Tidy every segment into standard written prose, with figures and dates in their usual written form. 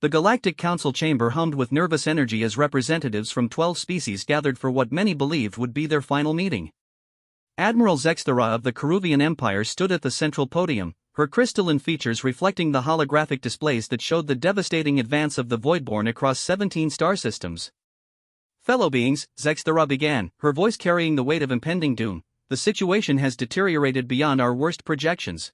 The Galactic Council chamber hummed with nervous energy as representatives from 12 species gathered for what many believed would be their final meeting. Admiral Zexthera of the Keruvian Empire stood at the central podium, her crystalline features reflecting the holographic displays that showed the devastating advance of the Voidborn across 17 star systems. Fellow beings, Zexthera began, her voice carrying the weight of impending doom, the situation has deteriorated beyond our worst projections.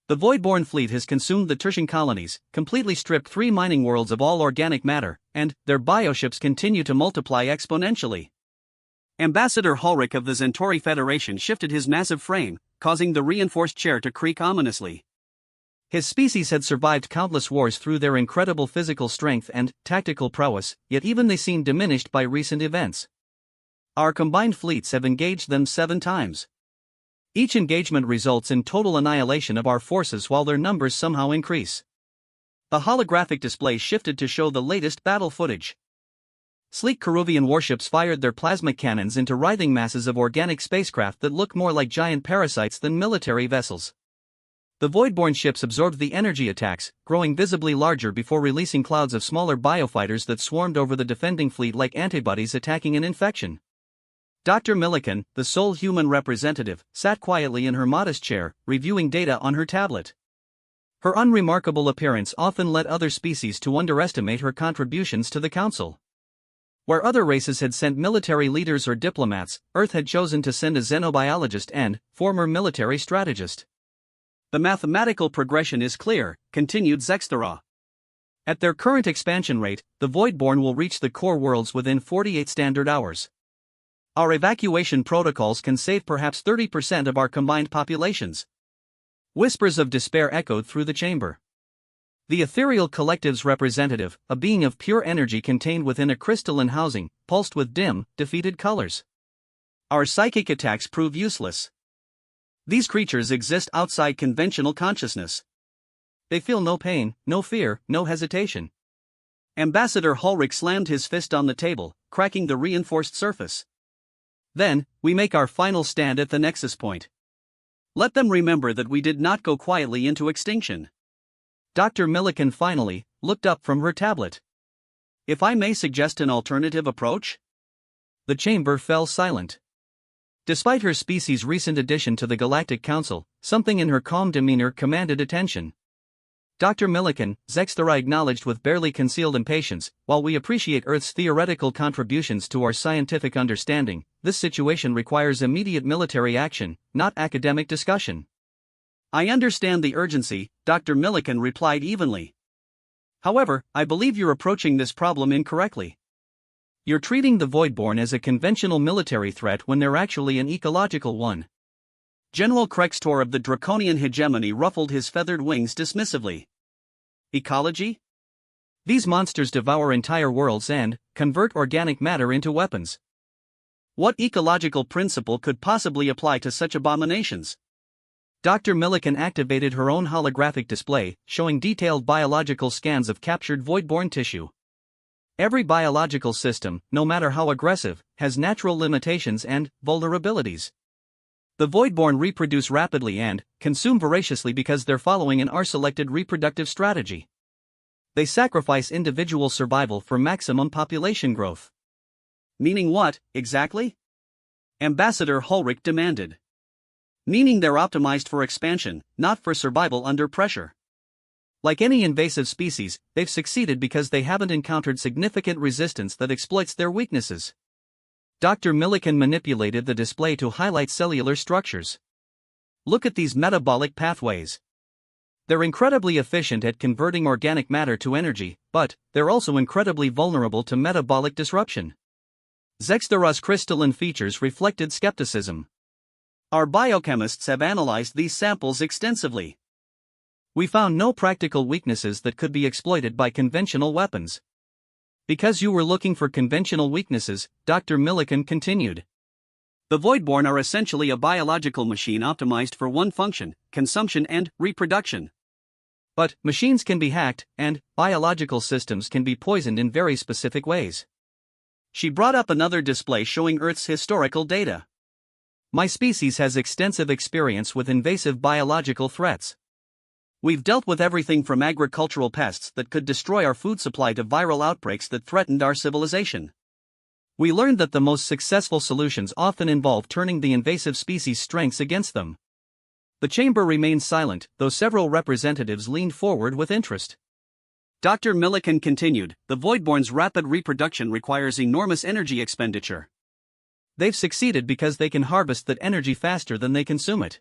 The Voidborn fleet has consumed the Tertian colonies, completely stripped 3 mining worlds of all organic matter, and their bioships continue to multiply exponentially. Ambassador Hulrich of the Centauri Federation shifted his massive frame, causing the reinforced chair to creak ominously. His species had survived countless wars through their incredible physical strength and tactical prowess, yet even they seem diminished by recent events. Our combined fleets have engaged them 7 times. Each engagement results in total annihilation of our forces while their numbers somehow increase. The holographic display shifted to show the latest battle footage. Sleek Keruvian warships fired their plasma cannons into writhing masses of organic spacecraft that look more like giant parasites than military vessels. The Voidborn ships absorbed the energy attacks, growing visibly larger before releasing clouds of smaller biofighters that swarmed over the defending fleet like antibodies attacking an infection. Dr. Millikan, the sole human representative, sat quietly in her modest chair, reviewing data on her tablet. Her unremarkable appearance often led other species to underestimate her contributions to the Council. Where other races had sent military leaders or diplomats, Earth had chosen to send a xenobiologist and former military strategist. The mathematical progression is clear, continued Zexthera. At their current expansion rate, the Voidborn will reach the core worlds within 48 standard hours. Our evacuation protocols can save perhaps 30% of our combined populations. Whispers of despair echoed through the chamber. The ethereal collective's representative, a being of pure energy contained within a crystalline housing, pulsed with dim, defeated colors. Our psychic attacks prove useless. These creatures exist outside conventional consciousness. They feel no pain, no fear, no hesitation. Ambassador Hulrich slammed his fist on the table, cracking the reinforced surface. Then, we make our final stand at the nexus point. Let them remember that we did not go quietly into extinction. Dr. Millikan finally looked up from her tablet. If I may suggest an alternative approach? The chamber fell silent. Despite her species' recent addition to the Galactic Council, something in her calm demeanor commanded attention. Dr. Millikan, Zexthera acknowledged with barely concealed impatience, while we appreciate Earth's theoretical contributions to our scientific understanding, this situation requires immediate military action, not academic discussion. I understand the urgency, Dr. Millikan replied evenly. However, I believe you're approaching this problem incorrectly. You're treating the Voidborn as a conventional military threat when they're actually an ecological one. General Krextor of the Draconian hegemony ruffled his feathered wings dismissively. Ecology? These monsters devour entire worlds and convert organic matter into weapons. What ecological principle could possibly apply to such abominations? Dr. Millikan activated her own holographic display, showing detailed biological scans of captured Voidborn tissue. Every biological system, no matter how aggressive, has natural limitations and vulnerabilities. The Voidborn reproduce rapidly and consume voraciously because they're following an R-selected reproductive strategy. They sacrifice individual survival for maximum population growth. Meaning what, exactly? Ambassador Hulrich demanded. Meaning they're optimized for expansion, not for survival under pressure. Like any invasive species, they've succeeded because they haven't encountered significant resistance that exploits their weaknesses. Dr. Millikan manipulated the display to highlight cellular structures. Look at these metabolic pathways. They're incredibly efficient at converting organic matter to energy, but they're also incredibly vulnerable to metabolic disruption. Zexthera's crystalline features reflected skepticism. Our biochemists have analyzed these samples extensively. We found no practical weaknesses that could be exploited by conventional weapons. Because you were looking for conventional weaknesses, Dr. Millikan continued. The Voidborn are essentially a biological machine optimized for one function, consumption and reproduction. But machines can be hacked, and biological systems can be poisoned in very specific ways. She brought up another display showing Earth's historical data. My species has extensive experience with invasive biological threats. We've dealt with everything from agricultural pests that could destroy our food supply to viral outbreaks that threatened our civilization. We learned that the most successful solutions often involve turning the invasive species' strengths against them. The chamber remained silent, though several representatives leaned forward with interest. Dr. Millikan continued, "The Voidborn's rapid reproduction requires enormous energy expenditure. They've succeeded because they can harvest that energy faster than they consume it.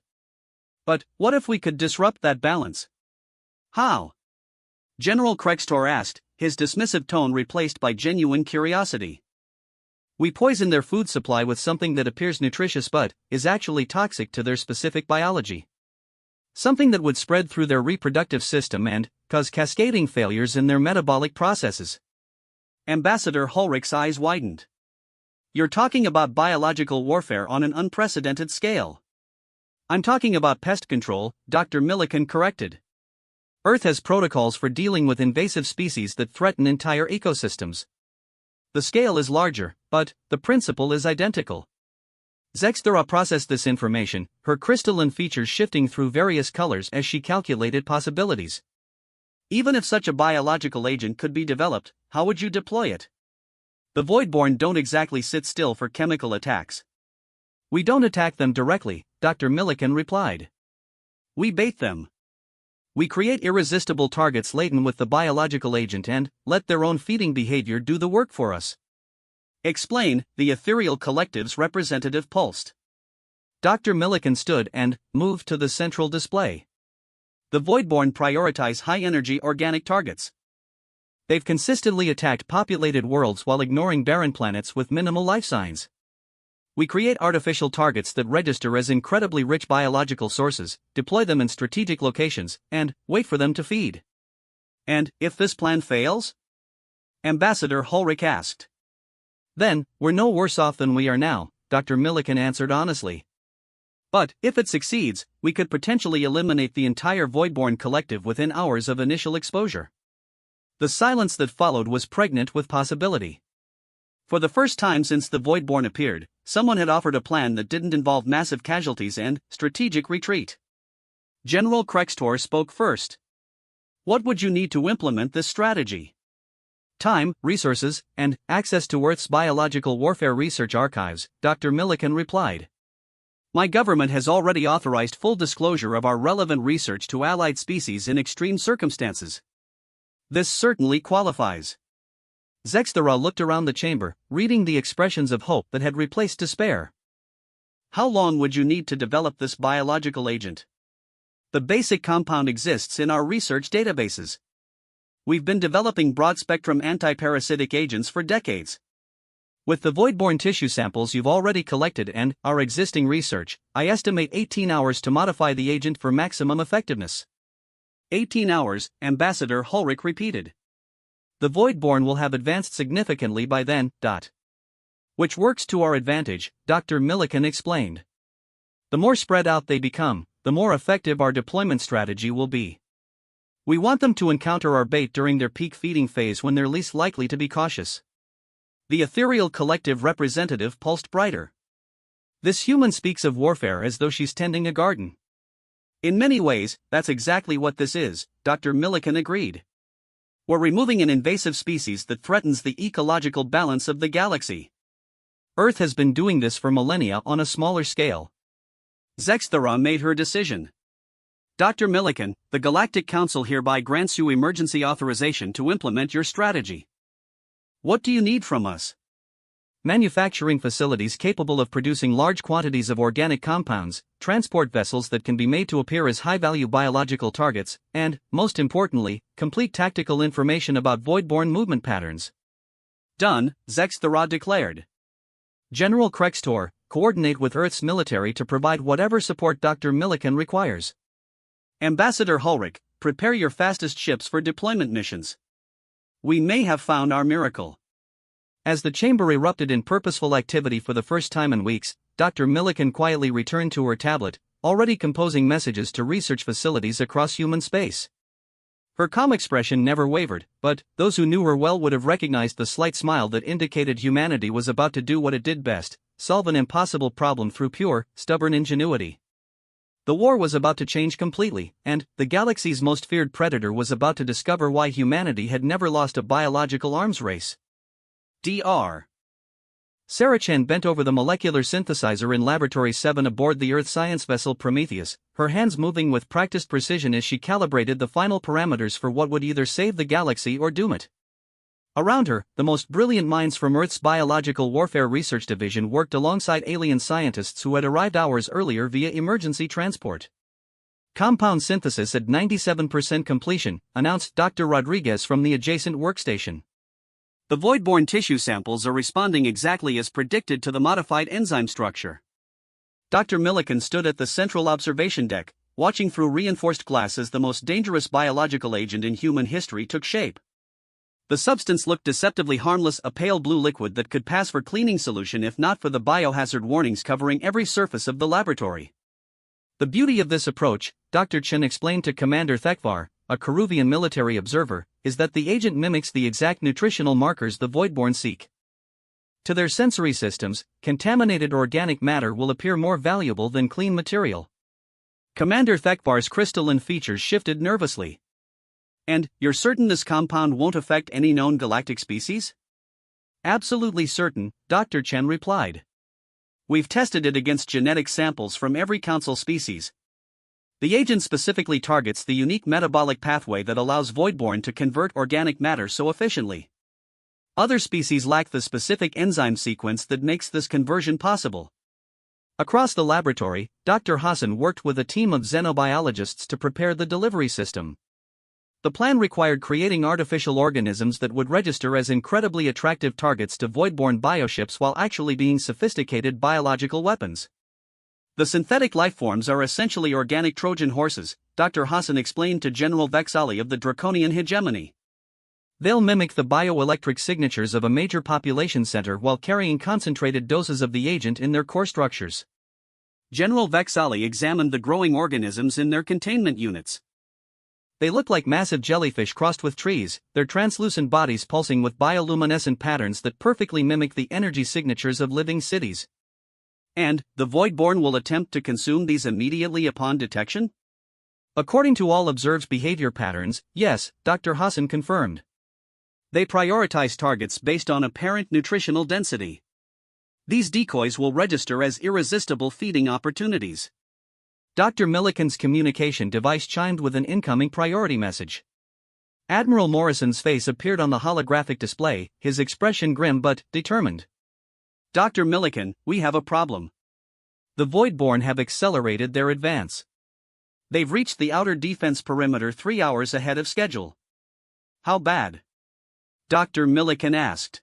But what if we could disrupt that balance?" "How?" General Krextor asked, his dismissive tone replaced by genuine curiosity. "We poison their food supply with something that appears nutritious but is actually toxic to their specific biology. Something that would spread through their reproductive system and cause cascading failures in their metabolic processes." Ambassador Hulrich's eyes widened. "You're talking about biological warfare on an unprecedented scale." "I'm talking about pest control," Dr. Millikan corrected. "Earth has protocols for dealing with invasive species that threaten entire ecosystems. The scale is larger, but the principle is identical." Zexthera processed this information, her crystalline features shifting through various colors as she calculated possibilities. "Even if such a biological agent could be developed, how would you deploy it? The Voidborn don't exactly sit still for chemical attacks." "We don't attack them directly," Dr. Millikan replied. "We bait them. We create irresistible targets laden with the biological agent and let their own feeding behavior do the work for us." "Explain," the ethereal collective's representative pulsed. Dr. Millikan stood and moved to the central display. "The Voidborn prioritize high-energy organic targets. They've consistently attacked populated worlds while ignoring barren planets with minimal life signs. We create artificial targets that register as incredibly rich biological sources, deploy them in strategic locations, and wait for them to feed." "And if this plan fails?" Ambassador Hulrich asked. "Then, we're no worse off than we are now," Dr. Millikan answered honestly. "But if it succeeds, we could potentially eliminate the entire Voidborn collective within hours of initial exposure." The silence that followed was pregnant with possibility. For the first time since the Voidborn appeared, someone had offered a plan that didn't involve massive casualties and strategic retreat. General Krextor spoke first. "What would you need to implement this strategy?" "Time, resources, and access to Earth's biological warfare research archives," Dr. Millikan replied. "My government has already authorized full disclosure of our relevant research to allied species in extreme circumstances. This certainly qualifies." Zexthera looked around the chamber, reading the expressions of hope that had replaced despair. "How long would you need to develop this biological agent?" "The basic compound exists in our research databases. We've been developing broad-spectrum antiparasitic agents for decades. With the Voidborn tissue samples you've already collected and our existing research, I estimate 18 hours to modify the agent for maximum effectiveness." 18 hours, Ambassador Hulrich repeated. "The Voidborn will have advanced significantly by then, which works to our advantage," Dr. Millikan explained. "The more spread out they become, the more effective our deployment strategy will be. We want them to encounter our bait during their peak feeding phase when they're least likely to be cautious." The ethereal collective representative pulsed brighter. "This human speaks of warfare as though she's tending a garden." "In many ways, that's exactly what this is," Dr. Millikan agreed. "We're removing an invasive species that threatens the ecological balance of the galaxy. Earth has been doing this for millennia on a smaller scale." Zexthera made her decision. "Dr. Millikan, the Galactic Council hereby grants you emergency authorization to implement your strategy. What do you need from us?" "Manufacturing facilities capable of producing large quantities of organic compounds, transport vessels that can be made to appear as high-value biological targets, and, most importantly, complete tactical information about Voidborn movement patterns." "Done," Zexthera declared. "General Krextor, coordinate with Earth's military to provide whatever support Dr. Millikan requires. Ambassador Hulrich, prepare your fastest ships for deployment missions. We may have found our miracle." As the chamber erupted in purposeful activity for the first time in weeks, Dr. Millikan quietly returned to her tablet, already composing messages to research facilities across human space. Her calm expression never wavered, but those who knew her well would have recognized the slight smile that indicated humanity was about to do what it did best: solve an impossible problem through pure, stubborn ingenuity. The war was about to change completely, and the galaxy's most feared predator was about to discover why humanity had never lost a biological arms race. Dr. Sarah Chen bent over the molecular synthesizer in Laboratory 7 aboard the Earth science vessel Prometheus, her hands moving with practiced precision as she calibrated the final parameters for what would either save the galaxy or doom it. Around her, the most brilliant minds from Earth's Biological Warfare Research Division worked alongside alien scientists who had arrived hours earlier via emergency transport. Compound synthesis at 97% completion, announced Dr. Rodriguez from the adjacent workstation. The void-borne tissue samples are responding exactly as predicted to the modified enzyme structure. Dr. Millikan stood at the central observation deck, watching through reinforced glass as the most dangerous biological agent in human history took shape. The substance looked deceptively harmless, a pale blue liquid that could pass for cleaning solution if not for the biohazard warnings covering every surface of the laboratory. The beauty of this approach, Dr. Chen explained to Commander Thekvar, a Keruvian military observer, is that the agent mimics the exact nutritional markers the Voidborn seek. To their sensory systems, contaminated organic matter will appear more valuable than clean material. Commander Thekvar's crystalline features shifted nervously. And, you're certain this compound won't affect any known galactic species? Absolutely certain, Dr. Chen replied. We've tested it against genetic samples from every council species. The agent specifically targets the unique metabolic pathway that allows Voidborn to convert organic matter so efficiently. Other species lack the specific enzyme sequence that makes this conversion possible. Across the laboratory, Dr. Hassan worked with a team of xenobiologists to prepare the delivery system. The plan required creating artificial organisms that would register as incredibly attractive targets to Voidborn bioships while actually being sophisticated biological weapons. The synthetic lifeforms are essentially organic Trojan horses, Dr. Hassan explained to General Vexali of the Draconian hegemony. They'll mimic the bioelectric signatures of a major population center while carrying concentrated doses of the agent in their core structures. General Vexali examined the growing organisms in their containment units. They look like massive jellyfish crossed with trees, their translucent bodies pulsing with bioluminescent patterns that perfectly mimic the energy signatures of living cities. And, the Voidborn will attempt to consume these immediately upon detection? According to all observed behavior patterns, yes, Dr. Hassan confirmed. They prioritize targets based on apparent nutritional density. These decoys will register as irresistible feeding opportunities. Dr. Millikan's communication device chimed with an incoming priority message. Admiral Morrison's face appeared on the holographic display, his expression grim but determined. Dr. Millikan, we have a problem. The Voidborn have accelerated their advance. They've reached the outer defense perimeter 3 hours ahead of schedule. How bad? Dr. Millikan asked.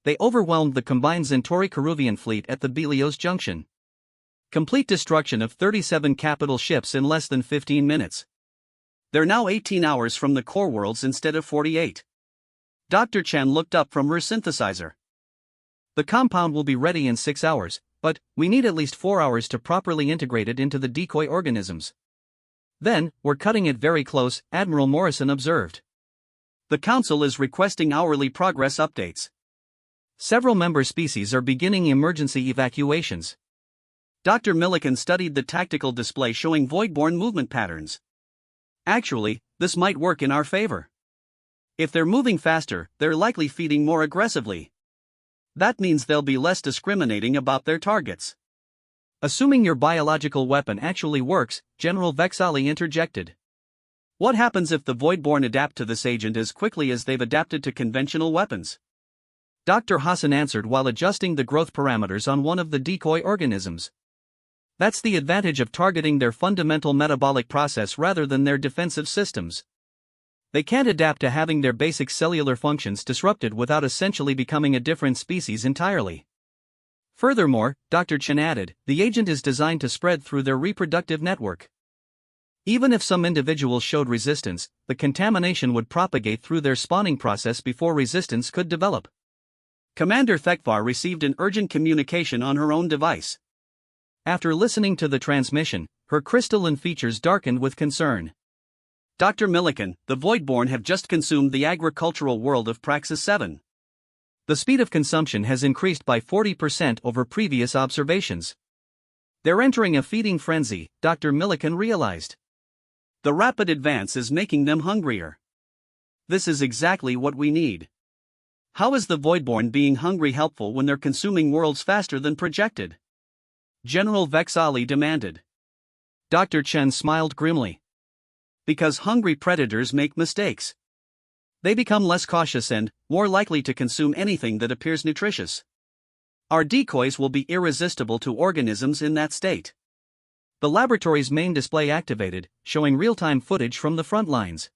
They overwhelmed the combined Centauri-Keruvian fleet at the Belios Junction. Complete destruction of 37 capital ships in less than 15 minutes. They're now 18 hours from the core worlds instead of 48. Dr. Chen looked up from her synthesizer. The compound will be ready in 6 hours, but we need at least 4 hours to properly integrate it into the decoy organisms. Then, we're cutting it very close, Admiral Morrison observed. The Council is requesting hourly progress updates. Several member species are beginning emergency evacuations. Dr. Millikan studied the tactical display showing Voidborn movement patterns. Actually, this might work in our favor. If they're moving faster, they're likely feeding more aggressively. That means they'll be less discriminating about their targets. Assuming your biological weapon actually works, General Vexali interjected. What happens if the Voidborn adapt to this agent as quickly as they've adapted to conventional weapons? Dr. Hassan answered while adjusting the growth parameters on one of the decoy organisms. That's the advantage of targeting their fundamental metabolic process rather than their defensive systems. They can't adapt to having their basic cellular functions disrupted without essentially becoming a different species entirely. Furthermore, Dr. Chen added, the agent is designed to spread through their reproductive network. Even if some individuals showed resistance, the contamination would propagate through their spawning process before resistance could develop. Commander Thekvar received an urgent communication on her own device. After listening to the transmission, her crystalline features darkened with concern. Dr. Millikan, the Voidborn have just consumed the agricultural world of Praxis 7. The speed of consumption has increased by 40% over previous observations. They're entering a feeding frenzy, Dr. Millikan realized. The rapid advance is making them hungrier. This is exactly what we need. How is the Voidborn being hungry helpful when they're consuming worlds faster than projected? General Vexali demanded. Dr. Chen smiled grimly. Because hungry predators make mistakes. They become less cautious and more likely to consume anything that appears nutritious. Our decoys will be irresistible to organisms in that state. The laboratory's main display activated, showing real-time footage from the front lines.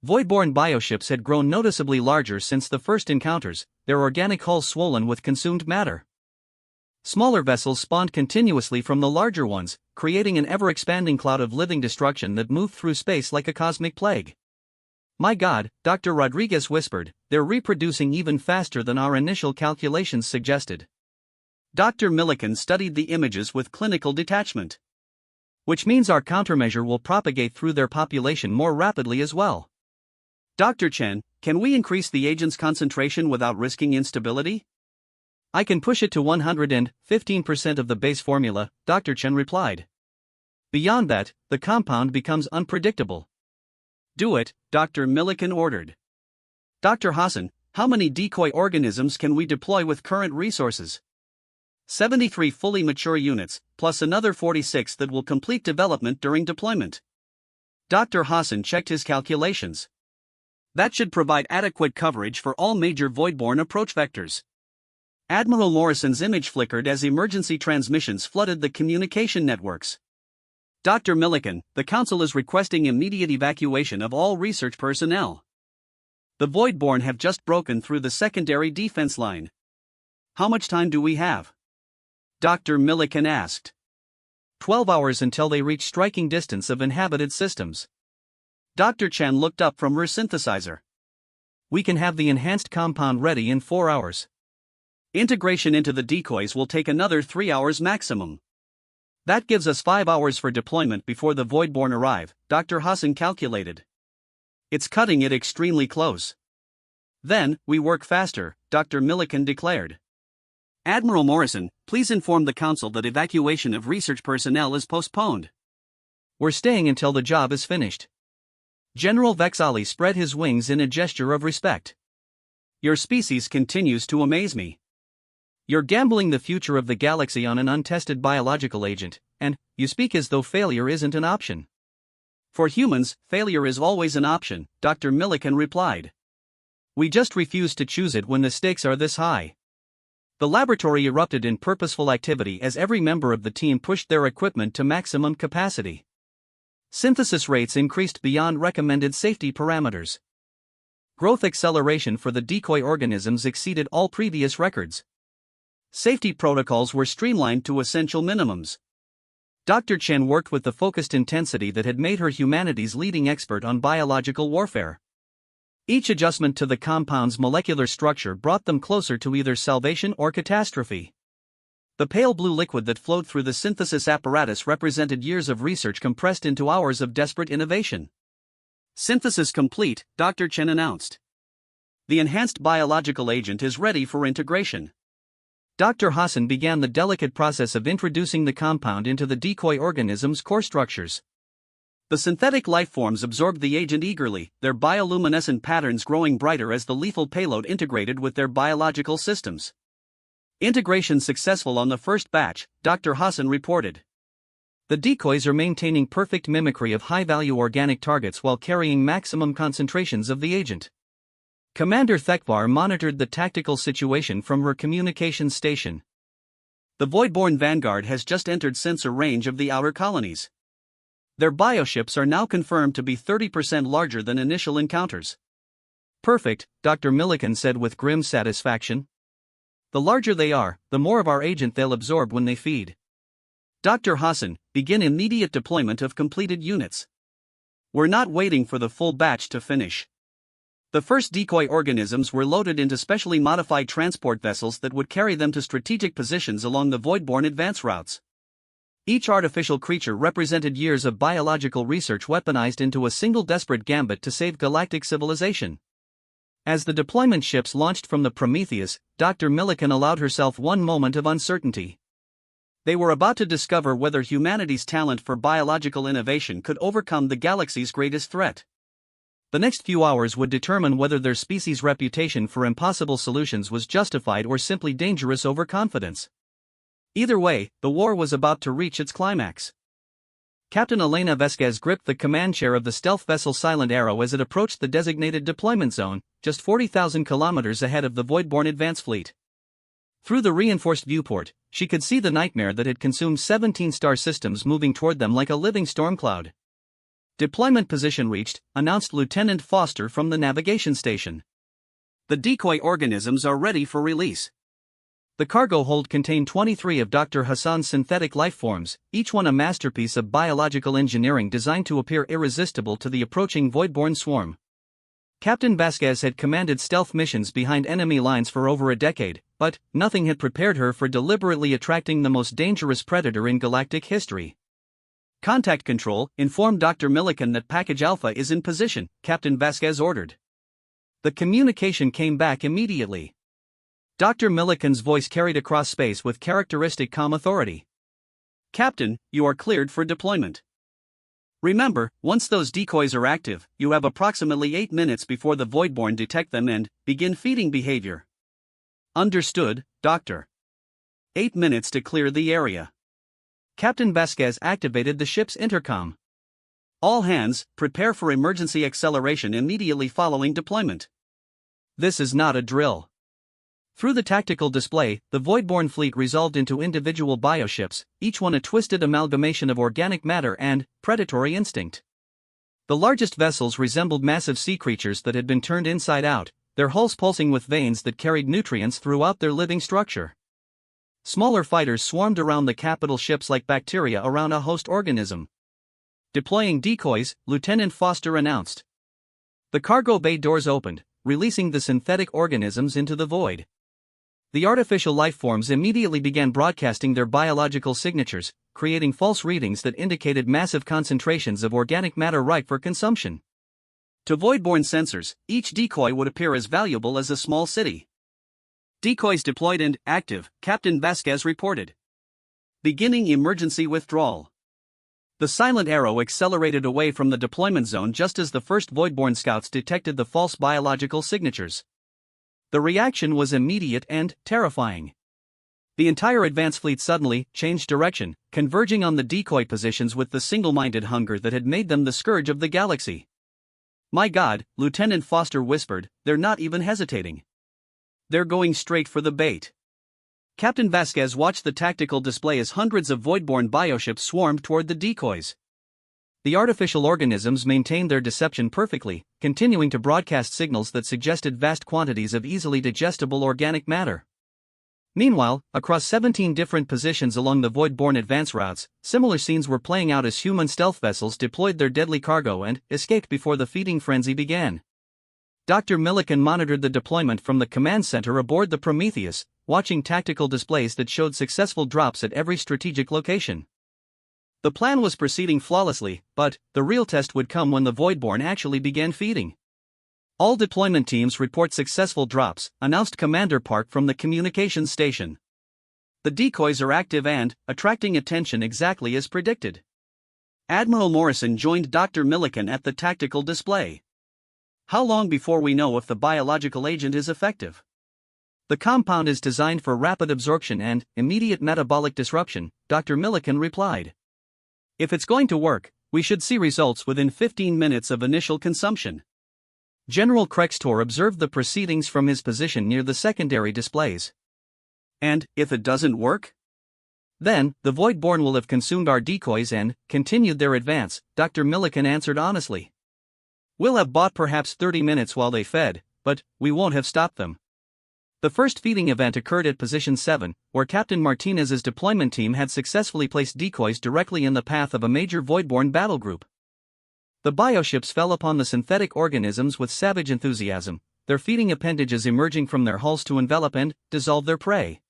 Voidborn bioships had grown noticeably larger since the first encounters, their organic hulls swollen with consumed matter. Smaller vessels spawned continuously from the larger ones, creating an ever-expanding cloud of living destruction that moved through space like a cosmic plague. My God, Dr. Rodriguez whispered, they're reproducing even faster than our initial calculations suggested. Dr. Millikan studied the images with clinical detachment. Which means our countermeasure will propagate through their population more rapidly as well. Dr. Chen, can we increase the agent's concentration without risking instability? I can push it to 115% of the base formula, Dr. Chen replied. Beyond that, the compound becomes unpredictable. Do it, Dr. Millikan ordered. Dr. Hassan, how many decoy organisms can we deploy with current resources? 73 fully mature units, plus another 46 that will complete development during deployment. Dr. Hassan checked his calculations. That should provide adequate coverage for all major Voidborn approach vectors. Admiral Morrison's image flickered as emergency transmissions flooded the communication networks. Dr. Millikan, the Council is requesting immediate evacuation of all research personnel. The Voidborn have just broken through the secondary defense line. How much time do we have? Dr. Millikan asked. 12 hours until they reach striking distance of inhabited systems. Dr. Chen looked up from her synthesizer. We can have the enhanced compound ready in 4 hours. Integration into the decoys will take another 3 hours maximum. That gives us 5 hours for deployment before the Voidborn arrive, Dr. Hassan calculated. It's cutting it extremely close. Then, we work faster, Dr. Millikan declared. Admiral Morrison, please inform the Council that evacuation of research personnel is postponed. We're staying until the job is finished. General Vexali spread his wings in a gesture of respect. Your species continues to amaze me. You're gambling the future of the galaxy on an untested biological agent, and you speak as though failure isn't an option. For humans, failure is always an option, Dr. Millikan replied. We just refuse to choose it when the stakes are this high. The laboratory erupted in purposeful activity as every member of the team pushed their equipment to maximum capacity. Synthesis rates increased beyond recommended safety parameters. Growth acceleration for the decoy organisms exceeded all previous records. Safety protocols were streamlined to essential minimums. Dr. Chen worked with the focused intensity that had made her humanity's leading expert on biological warfare. Each adjustment to the compound's molecular structure brought them closer to either salvation or catastrophe. The pale blue liquid that flowed through the synthesis apparatus represented years of research compressed into hours of desperate innovation. Synthesis complete, Dr. Chen announced. The enhanced biological agent is ready for integration. Dr. Hassan began the delicate process of introducing the compound into the decoy organism's core structures. The synthetic lifeforms absorbed the agent eagerly, their bioluminescent patterns growing brighter as the lethal payload integrated with their biological systems. Integration successful on the first batch, Dr. Hassan reported. The decoys are maintaining perfect mimicry of high-value organic targets while carrying maximum concentrations of the agent. Commander Thekvar monitored the tactical situation from her communications station. The Voidborn Vanguard has just entered sensor range of the outer colonies. Their bioships are now confirmed to be 30% larger than initial encounters. Perfect, Dr. Millikan said with grim satisfaction. The larger they are, the more of our agent they'll absorb when they feed. Dr. Hassan, begin immediate deployment of completed units. We're not waiting for the full batch to finish. The first decoy organisms were loaded into specially modified transport vessels that would carry them to strategic positions along the Voidborn advance routes. Each artificial creature represented years of biological research weaponized into a single desperate gambit to save galactic civilization. As the deployment ships launched from the Prometheus, Dr. Millikan allowed herself one moment of uncertainty. They were about to discover whether humanity's talent for biological innovation could overcome the galaxy's greatest threat. The next few hours would determine whether their species' reputation for impossible solutions was justified or simply dangerous overconfidence. Either way, the war was about to reach its climax. Captain Elena Vesquez gripped the command chair of the stealth vessel Silent Arrow as it approached the designated deployment zone, just 40,000 kilometers ahead of the Voidborn advance fleet. Through the reinforced viewport, she could see the nightmare that had consumed 17 star systems moving toward them like a living storm cloud. "Deployment position reached," announced Lieutenant Foster from the navigation station. "The decoy organisms are ready for release." The cargo hold contained 23 of Dr. Hassan's synthetic life forms, each one a masterpiece of biological engineering designed to appear irresistible to the approaching Voidborn swarm. Captain Vasquez had commanded stealth missions behind enemy lines for over a decade, but nothing had prepared her for deliberately attracting the most dangerous predator in galactic history. "Contact control, inform Dr. Millikan that package Alpha is in position," Captain Vasquez ordered. The communication came back immediately. Dr. Millikan's voice carried across space with characteristic calm authority. "Captain, you are cleared for deployment. Remember, once those decoys are active, you have approximately 8 minutes before the Voidborn detect them and begin feeding behavior." "Understood, Doctor." 8 minutes to clear the area. Captain Vasquez activated the ship's intercom. "All hands, prepare for emergency acceleration immediately following deployment." This is not a drill. Through the tactical display, the Voidborn fleet resolved into individual bioships, each one a twisted amalgamation of organic matter and predatory instinct. The largest vessels resembled massive sea creatures that had been turned inside out, their hulls pulsing with veins that carried nutrients throughout their living structure. Smaller fighters swarmed around the capital ships like bacteria around a host organism. "Deploying decoys," Lieutenant Foster announced. The cargo bay doors opened, releasing the synthetic organisms into the void. The artificial life forms immediately began broadcasting their biological signatures, creating false readings that indicated massive concentrations of organic matter ripe for consumption. To Voidborn sensors, each decoy would appear as valuable as a small city. "Decoys deployed and active," Captain Vasquez reported. "Beginning emergency withdrawal." The Silent Arrow accelerated away from the deployment zone just as the first Voidborn scouts detected the false biological signatures. The reaction was immediate and terrifying. The entire advance fleet suddenly changed direction, converging on the decoy positions with the single-minded hunger that had made them the scourge of the galaxy. "My God," Lieutenant Foster whispered, "they're not even hesitating. They're going straight for the bait." Captain Vasquez watched the tactical display as hundreds of Voidborn bioships swarmed toward the decoys. The artificial organisms maintained their deception perfectly, continuing to broadcast signals that suggested vast quantities of easily digestible organic matter. Meanwhile, across 17 different positions along the Voidborn advance routes, similar scenes were playing out as human stealth vessels deployed their deadly cargo and escaped before the feeding frenzy began. Dr. Millikan monitored the deployment from the command center aboard the Prometheus, watching tactical displays that showed successful drops at every strategic location. The plan was proceeding flawlessly, but the real test would come when the Voidborn actually began feeding. "All deployment teams report successful drops," announced Commander Park from the communications station. "The decoys are active and attracting attention exactly as predicted." Admiral Morrison joined Dr. Millikan at the tactical display. "How long before we know if the biological agent is effective?" "The compound is designed for rapid absorption and immediate metabolic disruption," Dr. Millikan replied. "If it's going to work, we should see results within 15 minutes of initial consumption." General Krextor observed the proceedings from his position near the secondary displays. "And if it doesn't work?" "Then, the Voidborn will have consumed our decoys and continued their advance," Dr. Millikan answered honestly. "We'll have bought perhaps 30 minutes while they fed, but we won't have stopped them." The first feeding event occurred at Position 7, where Captain Martinez's deployment team had successfully placed decoys directly in the path of a major Voidborn battle group. The bioships fell upon the synthetic organisms with savage enthusiasm, their feeding appendages emerging from their hulls to envelop and dissolve their prey.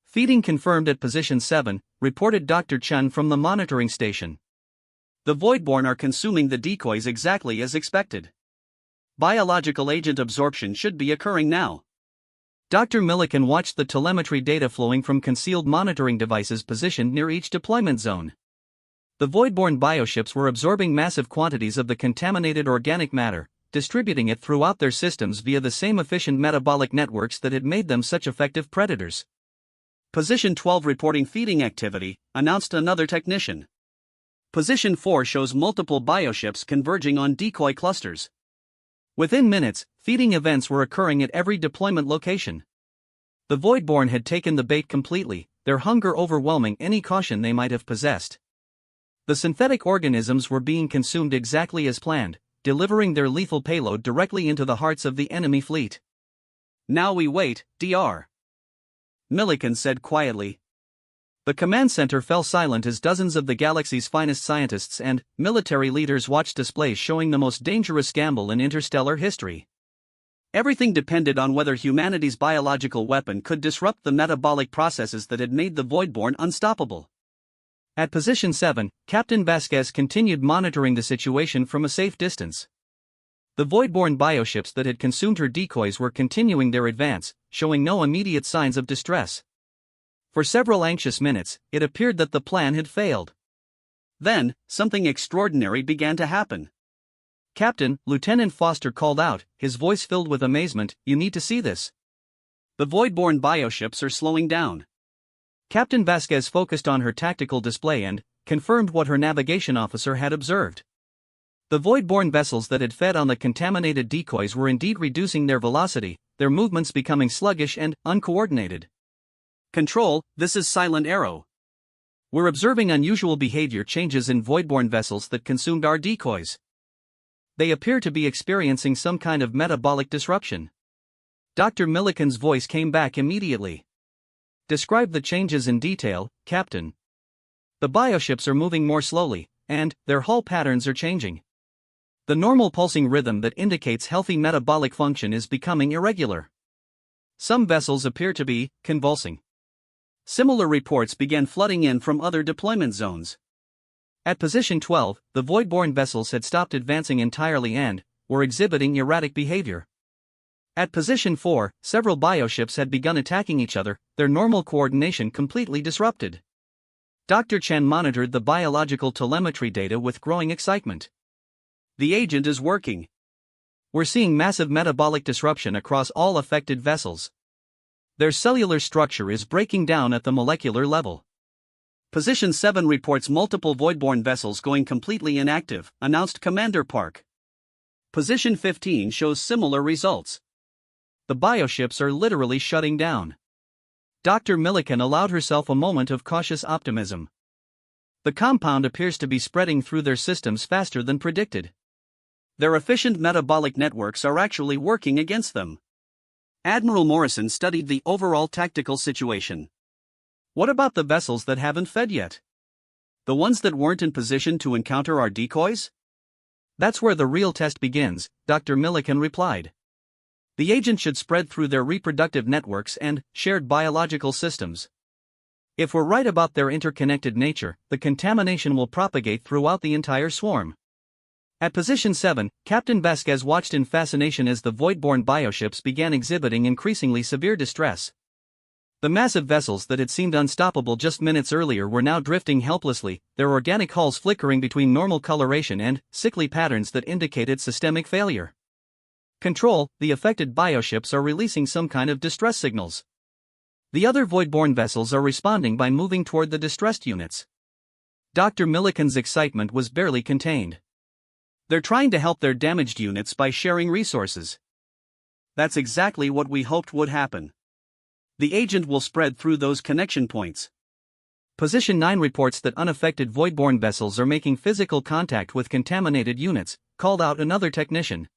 "Feeding confirmed at Position 7, reported Dr. Chun from the monitoring station. "The Voidborn are consuming the decoys exactly as expected. Biological agent absorption should be occurring now." Dr. Millikan watched the telemetry data flowing from concealed monitoring devices positioned near each deployment zone. The voidborne bioships were absorbing massive quantities of the contaminated organic matter, distributing it throughout their systems via the same efficient metabolic networks that had made them such effective predators. Position 12 reporting feeding activity, announced another technician. Position 4 shows multiple bioships converging on decoy clusters. Within minutes, feeding events were occurring at every deployment location. The voidborne had taken the bait completely, their hunger overwhelming any caution they might have possessed. The synthetic organisms were being consumed exactly as planned, delivering their lethal payload directly into the hearts of the enemy fleet. "Now we wait, Dr. Millikan said quietly. The command center fell silent as dozens of the galaxy's finest scientists and military leaders watched displays showing the most dangerous gamble in interstellar history. Everything depended on whether humanity's biological weapon could disrupt the metabolic processes that had made the voidborne unstoppable. At position 7, Captain Vasquez continued monitoring the situation from a safe distance. The voidborne bioships that had consumed her decoys were continuing their advance, showing no immediate signs of distress. For several anxious minutes, it appeared that the plan had failed. Then, something extraordinary began to happen. "Captain," Lieutenant Foster called out, his voice filled with amazement, "you need to see this. The voidborne bioships are slowing down." Captain Vasquez focused on her tactical display and confirmed what her navigation officer had observed. The voidborne vessels that had fed on the contaminated decoys were indeed reducing their velocity, their movements becoming sluggish and uncoordinated. "Control, this is Silent Arrow. We're observing unusual behavior changes in voidborne vessels that consumed our decoys. They appear to be experiencing some kind of metabolic disruption." Dr. Millikan's voice came back immediately. "Describe the changes in detail, Captain." "The bioships are moving more slowly, and their hull patterns are changing. The normal pulsing rhythm that indicates healthy metabolic function is becoming irregular. Some vessels appear to be convulsing." Similar reports began flooding in from other deployment zones. At position 12, the voidborne vessels had stopped advancing entirely and were exhibiting erratic behavior. At position 4, several bioships had begun attacking each other, their normal coordination completely disrupted. Dr. Chen monitored the biological telemetry data with growing excitement. "The agent is working. We're seeing massive metabolic disruption across all affected vessels. Their cellular structure is breaking down at the molecular level." Position 7 reports multiple voidborne vessels going completely inactive, announced Commander Park. Position 15 shows similar results. The bioships are literally shutting down. Dr. Millikan allowed herself a moment of cautious optimism. The compound appears to be spreading through their systems faster than predicted. Their efficient metabolic networks are actually working against them. Admiral Morrison studied the overall tactical situation. "What about the vessels that haven't fed yet? The ones that weren't in position to encounter our decoys?" "That's where the real test begins," Dr. Millikan replied. "The agent should spread through their reproductive networks and shared biological systems. If we're right about their interconnected nature, the contamination will propagate throughout the entire swarm." At position 7, Captain Vasquez watched in fascination as the voidborne bioships began exhibiting increasingly severe distress. The massive vessels that had seemed unstoppable just minutes earlier were now drifting helplessly, their organic hulls flickering between normal coloration and sickly patterns that indicated systemic failure. "Control, the affected bioships are releasing some kind of distress signals. The other voidborne vessels are responding by moving toward the distressed units." Dr. Millikan's excitement was barely contained. "They're trying to help their damaged units by sharing resources." "That's exactly what we hoped would happen. The agent will spread through those connection points." Position 9 reports that unaffected voidborne vessels are making physical contact with contaminated units, called out another technician.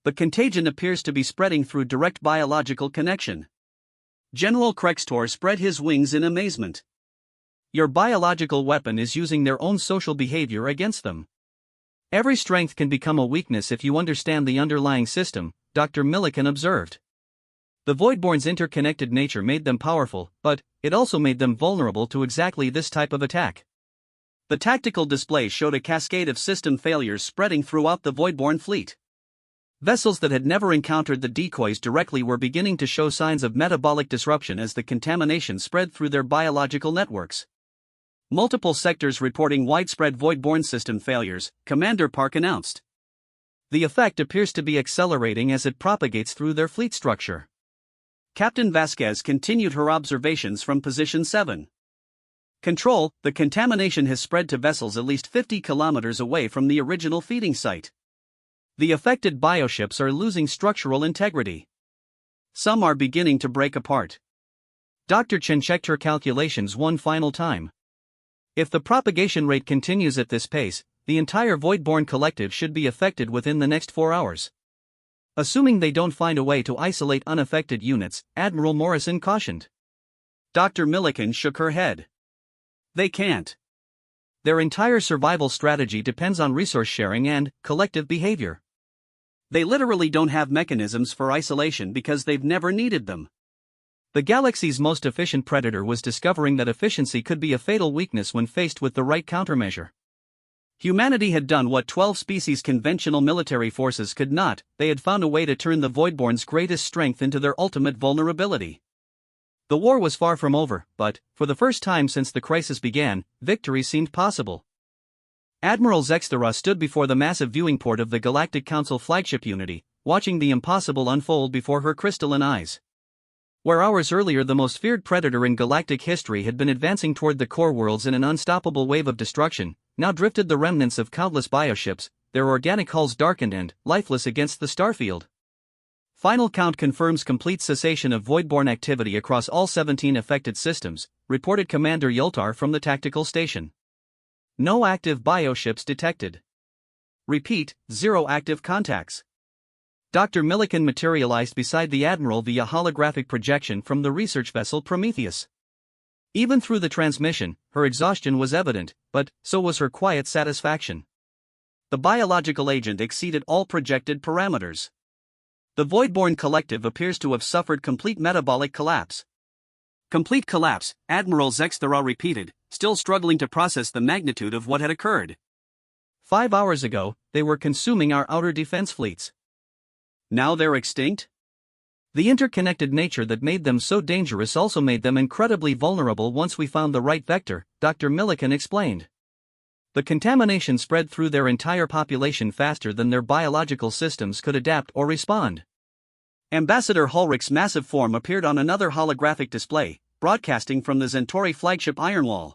"The contagion appears to be spreading through direct biological connection." General Krextor spread his wings in amazement. "Your biological weapon is using their own social behavior against them. Every strength can become a weakness if you understand the underlying system," Dr. Millikan observed. "The voidborne's interconnected nature made them powerful, but it also made them vulnerable to exactly this type of attack." The tactical display showed a cascade of system failures spreading throughout the voidborne fleet. Vessels that had never encountered the decoys directly were beginning to show signs of metabolic disruption as the contamination spread through their biological networks. Multiple sectors reporting widespread void-borne system failures, Commander Park announced. The effect appears to be accelerating as it propagates through their fleet structure. Captain Vasquez continued her observations from Position 7. Control, the contamination has spread to vessels at least 50 kilometers away from the original feeding site. The affected bioships are losing structural integrity. Some are beginning to break apart. Dr. Chen checked her calculations one final time. If the propagation rate continues at this pace, the entire Voidborn collective should be affected within the next 4 hours. Assuming they don't find a way to isolate unaffected units, Admiral Morrison cautioned. Dr. Milliken shook her head. They can't. Their entire survival strategy depends on resource sharing and collective behavior. They literally don't have mechanisms for isolation because they've never needed them. The galaxy's most efficient predator was discovering that efficiency could be a fatal weakness when faced with the right countermeasure. Humanity had done what 12 species conventional military forces could not. They had found a way to turn the Voidborn's greatest strength into their ultimate vulnerability. The war was far from over, but, for the first time since the crisis began, victory seemed possible. Admiral Zexthera stood before the massive viewing port of the Galactic Council flagship Unity, watching the impossible unfold before her crystalline eyes. Where hours earlier the most feared predator in galactic history had been advancing toward the core worlds in an unstoppable wave of destruction, now drifted the remnants of countless bioships, their organic hulls darkened and lifeless against the starfield. Final count confirms complete cessation of Voidborn activity across all 17 affected systems, reported Commander Yoltar from the tactical station. No active bioships detected. Repeat, 0 active contacts. Dr. Milliken materialized beside the Admiral via holographic projection from the research vessel Prometheus. Even through the transmission, her exhaustion was evident, but so was her quiet satisfaction. The biological agent exceeded all projected parameters. The Voidborn collective appears to have suffered complete metabolic collapse. Complete collapse, Admiral Zexthera repeated, still struggling to process the magnitude of what had occurred. 5 hours ago, they were consuming our outer defense fleets. Now they're extinct? The interconnected nature that made them so dangerous also made them incredibly vulnerable once we found the right vector, Dr. Milliken explained. The contamination spread through their entire population faster than their biological systems could adapt or respond. Ambassador Hulrich's massive form appeared on another holographic display, broadcasting from the Centauri flagship Ironwall.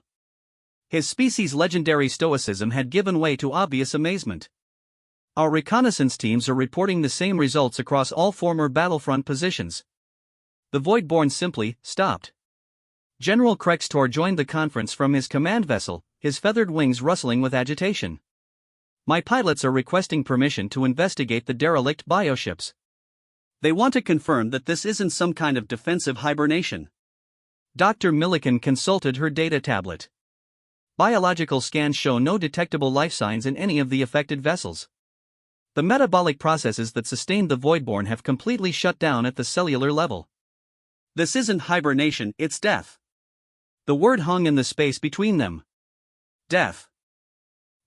His species' legendary stoicism had given way to obvious amazement. Our reconnaissance teams are reporting the same results across all former battlefront positions. The Voidborn simply stopped. General Krextor joined the conference from his command vessel, his feathered wings rustling with agitation. My pilots are requesting permission to investigate the derelict bioships. They want to confirm that this isn't some kind of defensive hibernation. Dr. Milliken consulted her data tablet. Biological scans show no detectable life signs in any of the affected vessels. The metabolic processes that sustained the Voidborn have completely shut down at the cellular level. This isn't hibernation, it's death. The word hung in the space between them. Death.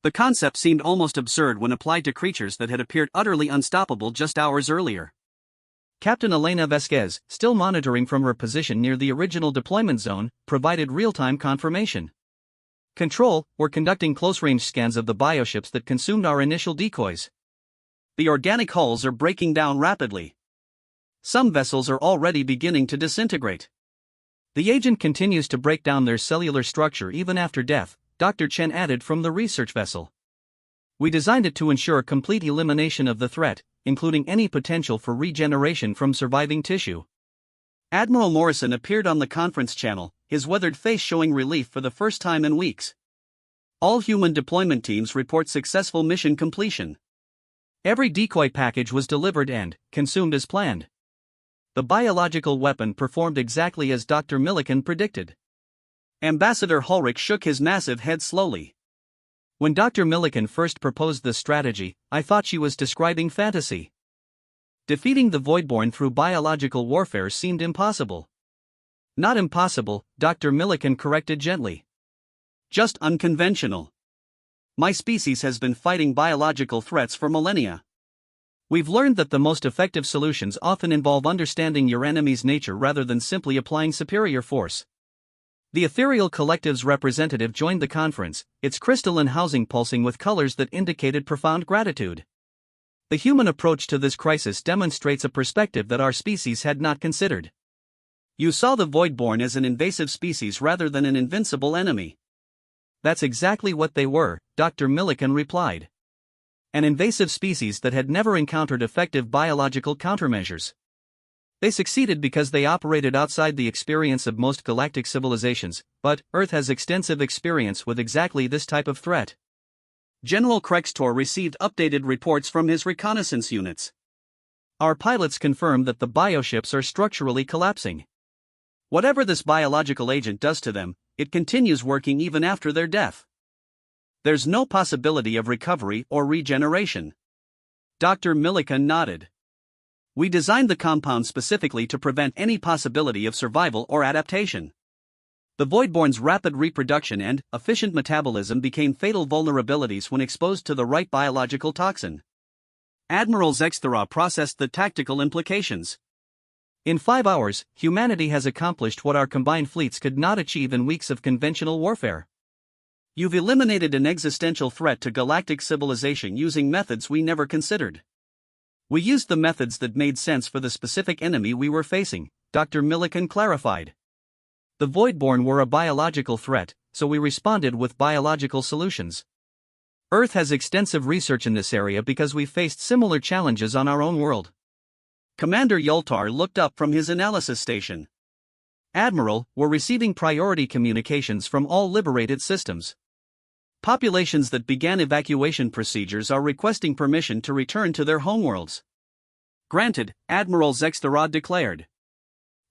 The concept seemed almost absurd when applied to creatures that had appeared utterly unstoppable just hours earlier. Captain Elena Vasquez, still monitoring from her position near the original deployment zone, provided real-time confirmation. Control, we're conducting close-range scans of the bioships that consumed our initial decoys. The organic hulls are breaking down rapidly. Some vessels are already beginning to disintegrate. The agent continues to break down their cellular structure even after death, Dr. Chen added from the research vessel. We designed it to ensure complete elimination of the threat, including any potential for regeneration from surviving tissue. Admiral Morrison appeared on the conference channel, his weathered face showing relief for the first time in weeks. All human deployment teams report successful mission completion. Every decoy package was delivered and consumed as planned. The biological weapon performed exactly as Dr. Milliken predicted. Ambassador Hulrich shook his massive head slowly. When Dr. Milliken first proposed this strategy, I thought she was describing fantasy. Defeating the Voidborn through biological warfare seemed impossible. Not impossible, Dr. Milliken corrected gently. Just unconventional. My species has been fighting biological threats for millennia. We've learned that the most effective solutions often involve understanding your enemy's nature rather than simply applying superior force. The ethereal collective's representative joined the conference, its crystalline housing pulsing with colors that indicated profound gratitude. The human approach to this crisis demonstrates a perspective that our species had not considered. You saw the Voidborn as an invasive species rather than an invincible enemy. That's exactly what they were, Dr. Millikan replied. An invasive species that had never encountered effective biological countermeasures. They succeeded because they operated outside the experience of most galactic civilizations, but Earth has extensive experience with exactly this type of threat. General Krextor received updated reports from his reconnaissance units. Our pilots confirm that the bioships are structurally collapsing. Whatever this biological agent does to them, it continues working even after their death. There's no possibility of recovery or regeneration. Dr. Millikan nodded. We designed the compound specifically to prevent any possibility of survival or adaptation. The Voidborn's rapid reproduction and efficient metabolism became fatal vulnerabilities when exposed to the right biological toxin. Admiral Zexthera processed the tactical implications. In 5 hours, humanity has accomplished what our combined fleets could not achieve in weeks of conventional warfare. You've eliminated an existential threat to galactic civilization using methods we never considered. We used the methods that made sense for the specific enemy we were facing, Dr. Millikan clarified. The Voidborn were a biological threat, so we responded with biological solutions. Earth has extensive research in this area because we faced similar challenges on our own world. Commander Yultar looked up from his analysis station. Admiral, we're receiving priority communications from all liberated systems. Populations that began evacuation procedures are requesting permission to return to their homeworlds. Granted, Admiral Zexthera declared.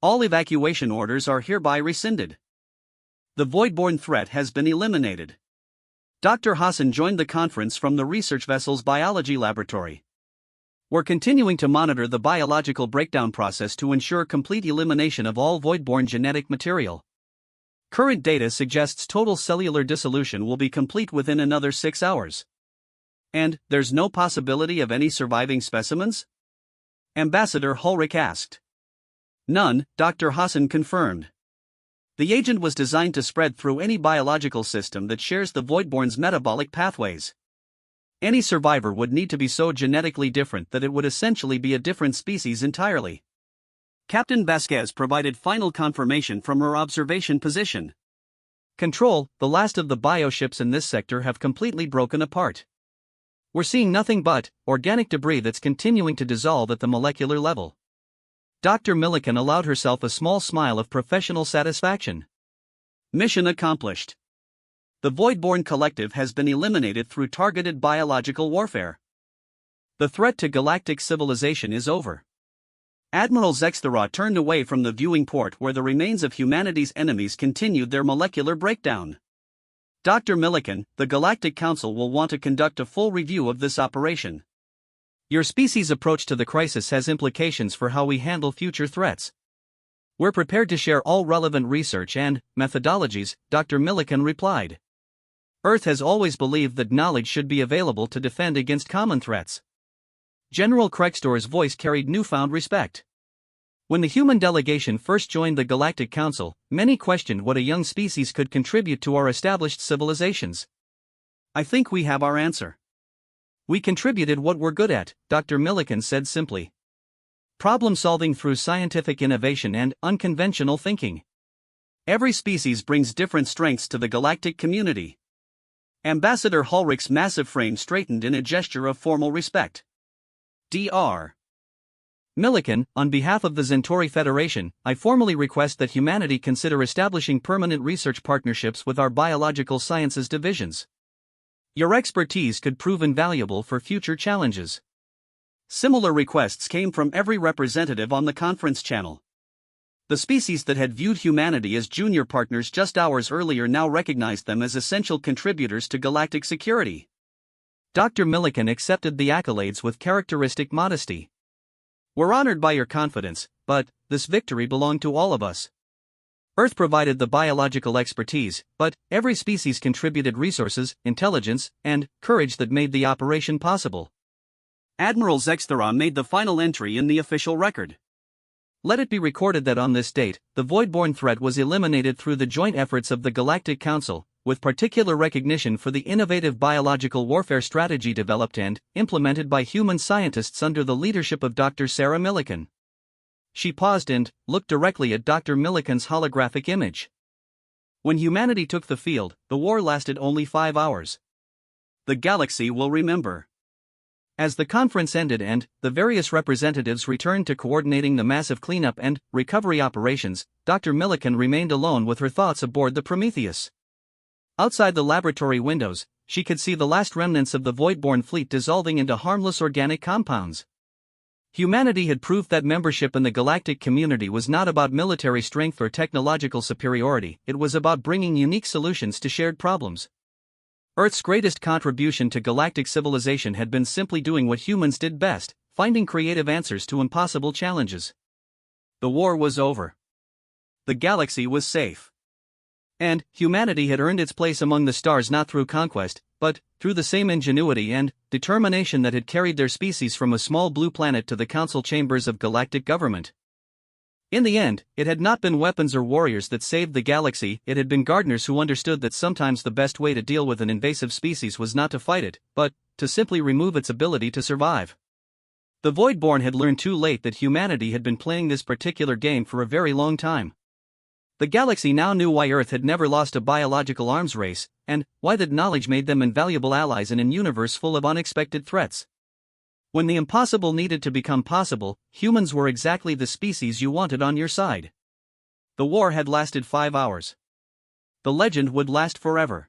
All evacuation orders are hereby rescinded. The Voidborn threat has been eliminated. Dr. Hassan joined the conference from the research vessel's biology laboratory. We're continuing to monitor the biological breakdown process to ensure complete elimination of all Voidborn genetic material. Current data suggests total cellular dissolution will be complete within another 6 hours. And there's no possibility of any surviving specimens? Ambassador Hulrich asked. None, Dr. Hassan confirmed. The agent was designed to spread through any biological system that shares the Voidborn's metabolic pathways. Any survivor would need to be so genetically different that it would essentially be a different species entirely. Captain Vasquez provided final confirmation from her observation position. Control, the last of the bioships in this sector have completely broken apart. We're seeing nothing but organic debris that's continuing to dissolve at the molecular level. Dr. Millikan allowed herself a small smile of professional satisfaction. Mission accomplished. The Voidborn collective has been eliminated through targeted biological warfare. The threat to galactic civilization is over. Admiral Zexthera turned away from the viewing port where the remains of humanity's enemies continued their molecular breakdown. Dr. Millikan, the Galactic Council will want to conduct a full review of this operation. Your species' approach to the crisis has implications for how we handle future threats. We're prepared to share all relevant research and methodologies, Dr. Millikan replied. Earth has always believed that knowledge should be available to defend against common threats. General Krextor's voice carried newfound respect. When the human delegation first joined the Galactic Council, many questioned what a young species could contribute to our established civilizations. I think we have our answer. We contributed what we're good at, Dr. Millikan said simply. Problem solving through scientific innovation and unconventional thinking. Every species brings different strengths to the galactic community. Ambassador Hulrich's massive frame straightened in a gesture of formal respect. Dr. Millikan, on behalf of the Centauri Federation, I formally request that humanity consider establishing permanent research partnerships with our biological sciences divisions. Your expertise could prove invaluable for future challenges. Similar requests came from every representative on the conference channel. The species that had viewed humanity as junior partners just hours earlier now recognized them as essential contributors to galactic security. Dr. Millikan accepted the accolades with characteristic modesty. We're honored by your confidence, but this victory belonged to all of us. Earth provided the biological expertise, but every species contributed resources, intelligence, and courage that made the operation possible. Admiral Zexthera made the final entry in the official record. Let it be recorded that on this date, the Voidborn threat was eliminated through the joint efforts of the Galactic Council, with particular recognition for the innovative biological warfare strategy developed and implemented by human scientists under the leadership of Dr. Sarah Millikan. She paused and looked directly at Dr. Millikan's holographic image. When humanity took the field, the war lasted only 5 hours. The galaxy will remember. As the conference ended and the various representatives returned to coordinating the massive cleanup and recovery operations, Dr. Millikan remained alone with her thoughts aboard the Prometheus. Outside the laboratory windows, she could see the last remnants of the Voidborn fleet dissolving into harmless organic compounds. Humanity had proved that membership in the galactic community was not about military strength or technological superiority, it was about bringing unique solutions to shared problems. Earth's greatest contribution to galactic civilization had been simply doing what humans did best, finding creative answers to impossible challenges. The war was over. The galaxy was safe. And humanity had earned its place among the stars not through conquest, but through the same ingenuity and determination that had carried their species from a small blue planet to the council chambers of galactic government. In the end, it had not been weapons or warriors that saved the galaxy, it had been gardeners who understood that sometimes the best way to deal with an invasive species was not to fight it, but to simply remove its ability to survive. The Voidborn had learned too late that humanity had been playing this particular game for a very long time. The galaxy now knew why Earth had never lost a biological arms race, and why that knowledge made them invaluable allies in a universe full of unexpected threats. When the impossible needed to become possible, humans were exactly the species you wanted on your side. The war had lasted 5 hours. The legend would last forever.